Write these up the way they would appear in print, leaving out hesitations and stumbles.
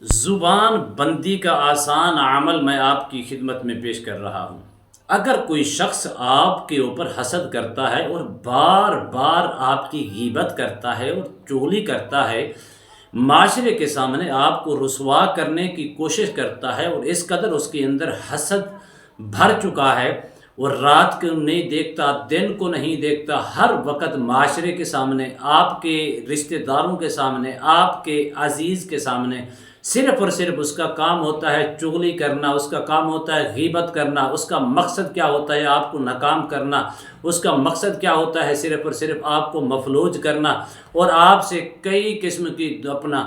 زبان بندی کا آسان عمل میں آپ کی خدمت میں پیش کر رہا ہوں۔ اگر کوئی شخص آپ کے اوپر حسد کرتا ہے اور بار بار آپ کی غیبت کرتا ہے اور چغلی کرتا ہے، معاشرے کے سامنے آپ کو رسوا کرنے کی کوشش کرتا ہے، اور اس قدر اس کے اندر حسد بھر چکا ہے، اور رات کو نہیں دیکھتا، دن کو نہیں دیکھتا، ہر وقت معاشرے کے سامنے، آپ کے رشتہ داروں کے سامنے، آپ کے عزیز کے سامنے صرف اور صرف اس کا کام ہوتا ہے چغلی کرنا، اس کا کام ہوتا ہے غیبت کرنا، اس کا مقصد کیا ہوتا ہے آپ کو ناکام کرنا، اس کا مقصد کیا ہوتا ہے صرف اور صرف آپ کو مفلوج کرنا، اور آپ سے کئی قسم کی اپنا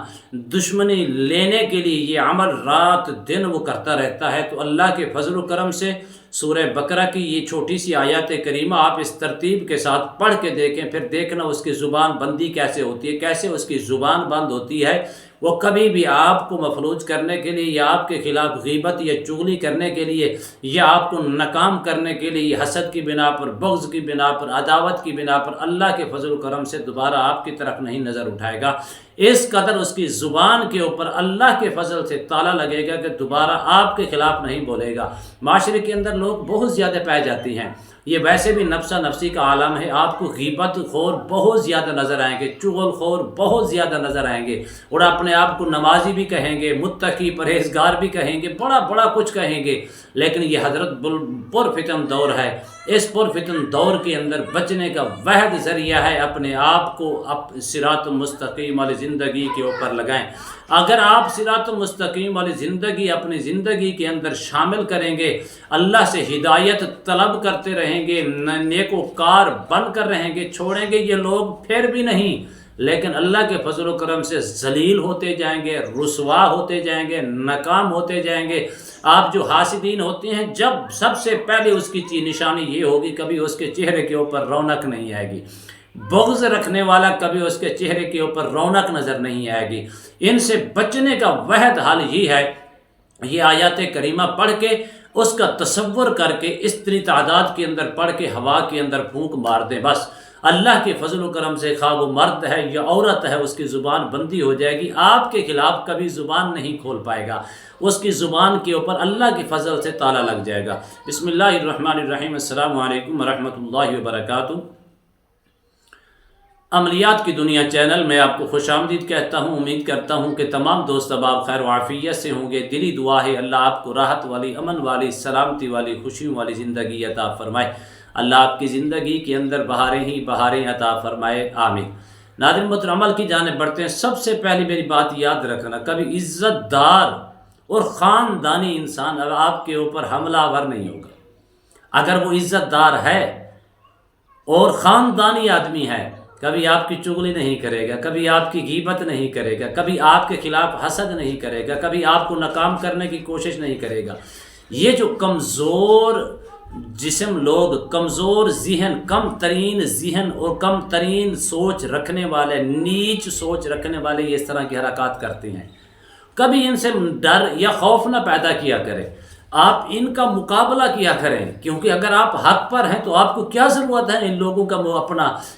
دشمنی لینے کے لیے یہ عمل رات دن وہ کرتا رہتا ہے۔ تو اللہ کے فضل و کرم سے سورہ بقرہ کی یہ چھوٹی سی آیات کریمہ آپ اس ترتیب کے ساتھ پڑھ کے دیکھیں، پھر دیکھنا اس کی زبان بندی کیسے ہوتی ہے، کیسے اس کی زبان بند ہوتی ہے۔ وہ کبھی بھی آپ کو مفلوج کرنے کے لیے، یا آپ کے خلاف غیبت یا چغلی کرنے کے لیے، یا آپ کو ناکام کرنے کے لیے، حسد کی بنا پر، بغض کی بنا پر، عداوت کی بنا پر اللہ کے فضل و کرم سے دوبارہ آپ کی طرف نہیں نظر اٹھائے گا۔ اس قدر اس کی زبان کے اوپر اللہ کے فضل سے تالا لگے گا کہ دوبارہ آپ کے خلاف نہیں بولے گا۔ معاشرے کے اندر لوگ بہت زیادہ پائے جاتی ہیں، یہ ویسے بھی نفسا نفسی کا عالم ہے، آپ کو غیبت خور بہت زیادہ نظر آئیں گے، چغل خور بہت زیادہ نظر آئیں گے، اور اپنے آپ کو نمازی بھی کہیں گے، متقی پرہیزگار بھی کہیں گے، بڑا بڑا کچھ کہیں گے، لیکن یہ حضرت پرفتن دور ہے۔ اس پرفتن دور کے اندر بچنے کا واحد ذریعہ ہے اپنے آپ کو صراط مستقیم والی زندگی کے اوپر لگائیں۔ اگر آپ صراط مستقیم والی زندگی اپنی زندگی کے اندر شامل کریں گے، اللہ سے ہدایت طلب کرتے رہیں گے، نیکوکار بن کر رہیں گے، چھوڑیں گے یہ لوگ پھر بھی نہیں، لیکن اللہ کے فضل و کرم سے ذلیل ہوتے جائیں گے، رسوا ہوتے جائیں گے، ناکام ہوتے جائیں گے۔ آپ جو حاسدین ہوتے ہیں، جب سب سے پہلے اس کی نشانی یہ ہوگی، کبھی اس کے چہرے کے اوپر رونق نہیں آئے گی۔ بغض رکھنے والا کبھی اس کے چہرے کے اوپر رونق نظر نہیں آئے گی۔ ان سے بچنے کا واحد حل یہ ہے، یہ آیات کریمہ پڑھ کے اس کا تصور کر کے اتنی تعداد کے اندر پڑھ کے ہوا کے اندر پھونک مار دیں، بس اللہ کے فضل و کرم سے خواہ وہ مرد ہے یا عورت ہے، اس کی زبان بندی ہو جائے گی، آپ کے خلاف کبھی زبان نہیں کھول پائے گا، اس کی زبان کے اوپر اللہ کے فضل سے تالا لگ جائے گا۔ بسم اللہ الرحمن الرحیم۔ السلام علیکم ورحمۃ اللہ وبرکاتہ۔ عملیات کی دنیا چینل میں آپ کو خوش آمدید کہتا ہوں۔ امید کرتا ہوں کہ تمام دوست احباب خیر و عافیت سے ہوں گے۔ دلی دعا ہے اللہ آپ کو راحت والی، امن والی، سلامتی والی، خوشیوں والی زندگی عطا فرمائے۔ اللہ آپ کی زندگی کے اندر بہاریں ہی بہاریں عطا فرمائے، آمین۔ ناظرین محترم، عمل کی جانب بڑھتے ہیں۔ سب سے پہلی میری بات یاد رکھنا، کبھی عزت دار اور خاندانی انسان آپ کے اوپر حملہ آور نہیں ہوگا۔ اگر وہ عزت دار ہے اور خاندانی آدمی ہے، کبھی آپ کی چغلی نہیں کرے گا، کبھی آپ کی غیبت نہیں کرے گا، کبھی آپ کے خلاف حسد نہیں کرے گا، کبھی آپ کو ناکام کرنے کی کوشش نہیں کرے گا۔ یہ جو کمزور جسم لوگ، کمزور ذہن، کم ترین ذہن اور کم ترین سوچ رکھنے والے، نیچ سوچ رکھنے والے یہ اس طرح کی حرکات کرتے ہیں، کبھی ان سے ڈر یا خوف نہ پیدا کیا کرے، آپ ان کا مقابلہ کیا کریں، کیونکہ اگر آپ حق پر ہیں تو آپ کو کیا ضرورت ہے ان لوگوں کا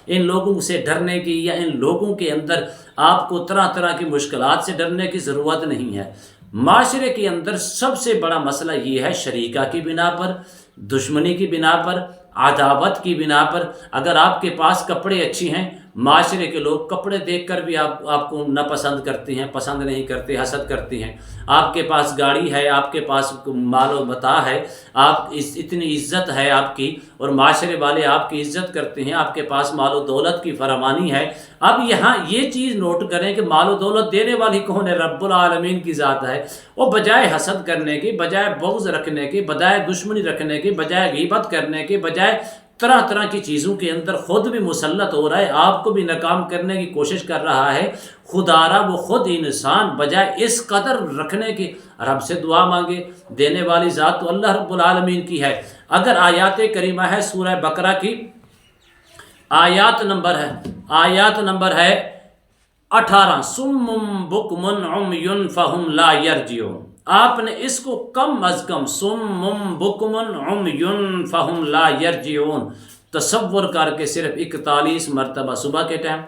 ان لوگوں سے ڈرنے کی، یا ان لوگوں کے اندر آپ کو طرح طرح کی مشکلات سے ڈرنے کی ضرورت نہیں ہے۔ معاشرے کے اندر سب سے بڑا مسئلہ یہ ہے، شریکہ کی بنا پر، دشمنی کی بنا پر، عداوت کی بنا پر۔ اگر آپ کے پاس کپڑے اچھی ہیں، معاشرے کے لوگ کپڑے دیکھ کر بھی آپ کو ناپسند کرتے ہیں، پسند نہیں کرتے، حسد کرتے ہیں۔ آپ کے پاس گاڑی ہے، آپ کے پاس مال و متاع ہے، آپ اتنی عزت ہے آپ کی، اور معاشرے والے آپ کی عزت کرتے ہیں، آپ کے پاس مال و دولت کی فراوانی ہے۔ اب یہاں یہ چیز نوٹ کریں کہ مال و دولت دینے والی کون ہے؟ رب العالمین کی ذات ہے۔ وہ بجائے حسد کرنے کی، بجائے بغض رکھنے کی، بجائے دشمنی رکھنے کی، بجائے غیبت کرنے کی، بجائے طرح طرح کی چیزوں کے اندر خود بھی مسلط ہو رہا ہے، آپ کو بھی ناکام کرنے کی کوشش کر رہا ہے۔ خدارا وہ خود انسان بجائے اس قدر رکھنے کی رب سے دعا مانگے۔ دینے والی ذات تو اللہ رب العالمین کی ہے۔ اگر آیات کریمہ ہے سورہ بقرہ کی آیات نمبر ہے 18، سم بکم عمی فہم لا یرجعون۔ آپ نے اس کو کم از کم سم بکم عمی فہم لا یرجعون تصور کر کے صرف 41 مرتبہ صبح کے ٹائم،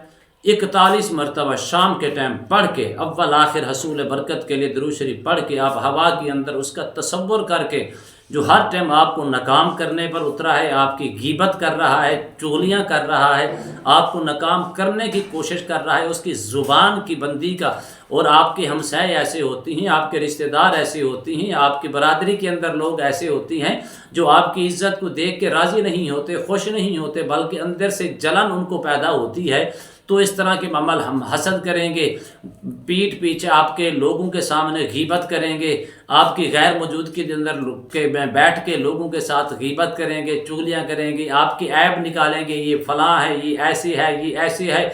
41 مرتبہ شام کے ٹائم پڑھ کے اول آخر حصول برکت کے لیے درود شریف پڑھ کے آپ ہوا کے اندر اس کا تصور کر کے، جو ہر ٹائم آپ کو ناکام کرنے پر اترا ہے، آپ کی غیبت کر رہا ہے، چغلیاں کر رہا ہے، آپ کو ناکام کرنے کی کوشش کر رہا ہے، اس کی زبان کی بندی کا، اور آپ کے ہمسائے ایسے ہوتی ہیں، آپ کے رشتہ دار ایسے ہوتی ہیں، آپ کی برادری کے اندر لوگ ایسے ہوتی ہیں جو آپ کی عزت کو دیکھ کے راضی نہیں ہوتے، خوش نہیں ہوتے، بلکہ اندر سے جلن ان کو پیدا ہوتی ہے۔ تو اس طرح کے عمل ہم حسد کریں گے، پیٹھ پیچھے آپ کے لوگوں کے سامنے غیبت کریں گے، آپ کی غیر موجودگی کے اندر بیٹھ کے لوگوں کے ساتھ غیبت کریں گے، چغلیاں کریں گے، آپ کی عیب نکالیں گے، یہ فلاں ہے، یہ ایسی ہے، یہ ایسی ہے۔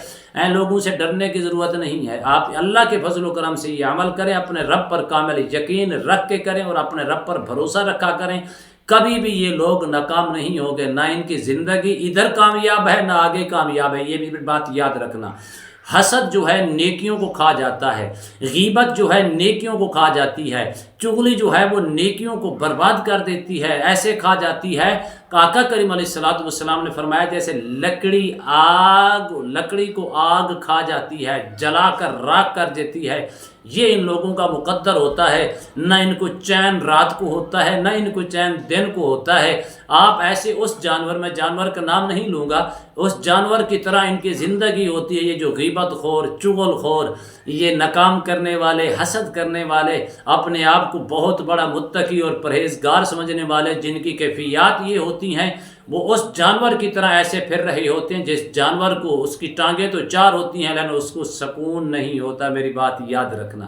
لوگوں سے ڈرنے کی ضرورت نہیں ہے، آپ اللہ کے فضل و کرم سے یہ عمل کریں، اپنے رب پر کامل یقین رکھ کے کریں اور اپنے رب پر بھروسہ رکھا کریں۔ کبھی بھی یہ لوگ ناکام نہیں ہوگے، نہ ان کی زندگی ادھر کامیاب ہے نہ آگے کامیاب ہے، یہ بھی بات یاد رکھنا۔ حسد جو ہے نیکیوں کو کھا جاتا ہے، غیبت جو ہے نیکیوں کو کھا جاتی ہے، چغلی جو ہے وہ نیکیوں کو برباد کر دیتی ہے، ایسے کھا جاتی ہے کہ آقا کریم علیہ الصلوۃ والسلام نے فرمایا جیسے لکڑی کو آگ کھا جاتی ہے، جلا کر راکھ کر دیتی ہے، یہ ان لوگوں کا مقدر ہوتا ہے۔ نہ ان کو چین رات کو ہوتا ہے، نہ ان کو چین دن کو ہوتا ہے۔ آپ ایسے اس جانور، میں جانور کا نام نہیں لوں گا، اس جانور کی طرح ان کی زندگی ہوتی ہے۔ یہ جو غیبت خور، چغل خور، یہ ناکام کرنے والے، حسد کرنے والے، اپنے آپ کو بہت بڑا متقی اور پرہیزگار سمجھنے والے، جن کی کیفیات یہ ہوتی ہیں، وہ اس جانور کی طرح ایسے پھر رہے ہوتے ہیں جس جانور کو اس کی ٹانگیں تو 4 ہوتی ہیں لیکن اس کو سکون نہیں ہوتا۔ میری بات یاد رکھنا،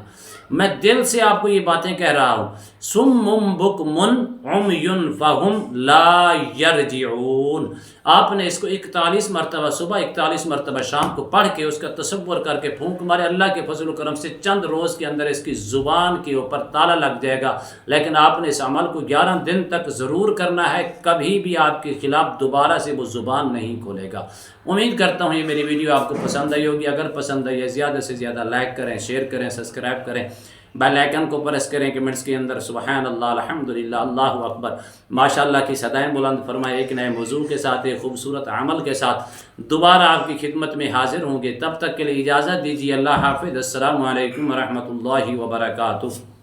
میں دل سے آپ کو یہ باتیں کہہ رہا ہوں۔ صم بکم عمی فہم لا یرجعون، آپ نے اس کو 41 مرتبہ صبح، 41 مرتبہ شام کو پڑھ کے اس کا تصور کر کے پھونک مارے، اللہ کے فضل و کرم سے چند روز کے اندر اس کی زبان کے اوپر تالا لگ جائے گا۔ لیکن آپ نے اس عمل کو 11 دن تک ضرور کرنا ہے، کبھی بھی آپ کے خلاف دوبارہ سے وہ زبان نہیں کھولے گا۔ امید کرتا ہوں یہ میری ویڈیو آپ کو پسند آئی ہوگی۔ اگر پسند آئی ہے زیادہ سے زیادہ لائک کریں، شیئر کریں، سبسکرائب کریں، بیل آئیکن کو پریس کریں، کمنٹس کے اندر سبحان اللہ، الحمدللہ، اللہ اکبر، ماشاءاللہ کی صدائیں بلند فرمائے۔ ایک نئے موضوع کے ساتھ، ایک خوبصورت عمل کے ساتھ دوبارہ آپ کی خدمت میں حاضر ہوں گے۔ تب تک کے لیے اجازت دیجیے، اللہ حافظ، السلام علیکم ورحمۃ اللہ وبرکاتہ۔